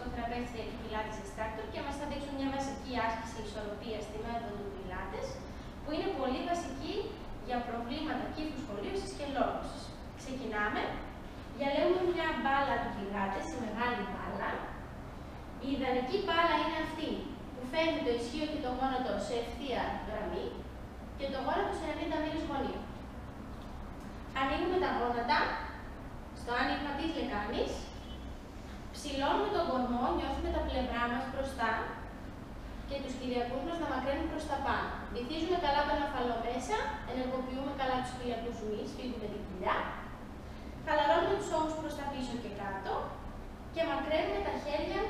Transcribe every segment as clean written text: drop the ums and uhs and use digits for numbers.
ψυχοθεραπεύτρια και Pilates instructor και μας θα δείξουν μια βασική άσκηση ισορροπίας στη μέθοδο του Pilates, που είναι πολύ βασική για προβλήματα κύφους σχολίωσης και λόρωσης. Ξεκινάμε. Διαλέγουμε μια μπάλα του Pilates, η μεγάλη μπάλα. Η ιδανική μπάλα είναι αυτή που φέρνει το ισχύο και το γόνατο σε ευθεία γραμμή και το γόνατο σε 90 μοίρες γωνίου. Ανοίγουμε τα γόνατα στο άνοιγμα της λεκάνης. Ψηλώνουμε τον κορμό, νιώθουμε τα πλευρά μας μπροστά και τους κοιλιακούς μας να μακραίνουν προς τα πάνω. Βυθίζουμε καλά τον αφαλό μέσα, ενεργοποιούμε καλά τους κοιλιακούς μυς, φύγουμε την κοιλιά. Χαλαρώνουμε τους ώμους προς τα πίσω και κάτω και μακραίνουμε τα χέρια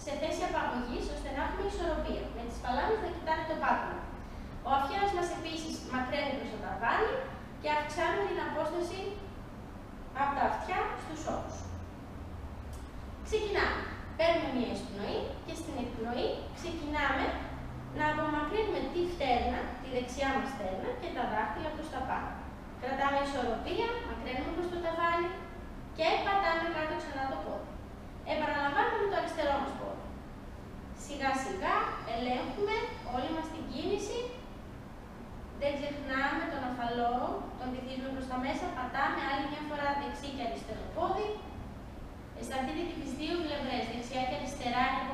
σε θέση απαγωγής ώστε να έχουμε ισορροπία. Με τις παλάμες να κοιτάνε το πάτωμα. Ο αυτιάς μας επίσης μακραίνει προς το ταβάνι και αυξάνουμε την απόσταση από τα αυτιά στους ώμους. Ξεκινάμε. Παίρνουμε μία εισπνοή και στην εκπνοή ξεκινάμε να απομακρύνουμε τη φτέρνα, τη δεξιά μας φτέρνα και τα δάχτυλα προς τα πάνω. Κρατάμε ισορροπία, μακραίνουμε προς το ταβάνι και πατάμε κάτω ξανά το πόδι. Επαναλαμβάνουμε με το αριστερό μας πόδι. Σιγά σιγά ελέγχουμε όλη μας την κίνηση. Δεν ξεχνάμε τον αφαλό, τον βυθίζουμε προς τα μέσα, πατάμε άλλη μια φορά δεξί και αριστερό πόδι. Αισθανθείτε και τις δύο πλευρές, δεξιά και αριστερά, είναι